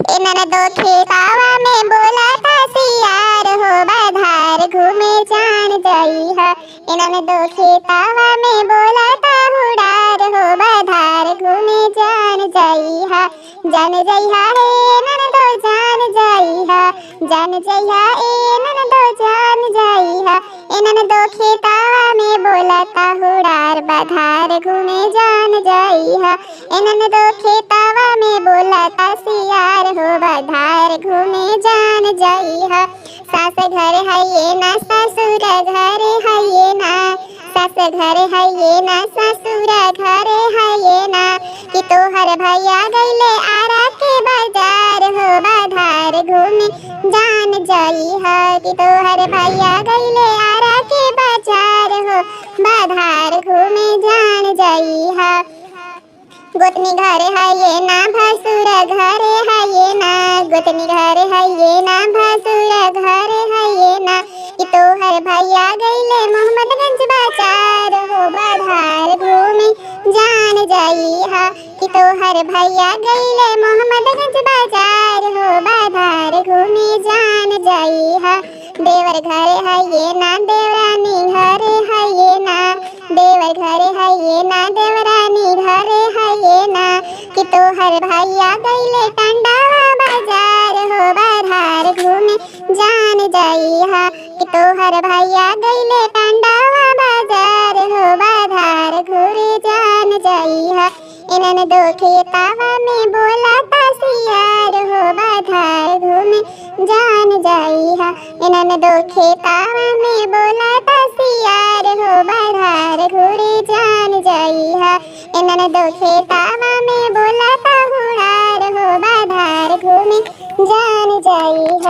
इन्हन दो खेतावा में बोला था सियार हो बाधार घूमे जान जाई है। इन्हन दो खेतावा में बोला था हुडार हो बाधार घूमे जान जाई है। जान जाई है इन्हन दो जान जाई है। जान जाई है इन्हन दो जान जाई है। इन्हन दो खेतावा में बोला था हुडार बाधार घूमे जान जाई है। इन्हन दो खेतावा में बोला था सियार हो बाधार घूमे जान जाई है। सास घर है ये ना ससुर घर है ये ना। सास घर है ये ना ससुर घर है ये ना। कि तोहर भैया गईले आरा के बाजार हो बाधार घूमे जान जाई है। कि तोहर भैया गईले आरा के बाजार हो बाधार घूमे जान जाई है। गोतनी घर है ये ना भसुर घर है ये ना। गोतनी घर है ये ना भसुर घर है ये ना। कि तोहर भैया गईले मोहम्मदगंज बाजार हो बाधार घूमे जान जाई है। कि तोहर भैया गईले मोहम्मदगंज बाजार हो बाधार घूमे जान जाई है। देवर घर है ये ना देवरानी घर है ये ना। देवर घर है ये ना देवरानी घर है ये ना। कि तोहर भैया गईले टंडावा बाजार हो बाधार घूमे जान जाई है। कि तोहर भैया गईले टंडावा बाजार हो बाधार घूमे जान जाई है। इन्हन दो खेतावा में बोला था सियार हो बाधार घूमे जान जाई है। इन्हन दो खेतावा में बोला था सियार हो बाधार घूमे जान जाई है। इन्हन दो खेतावा में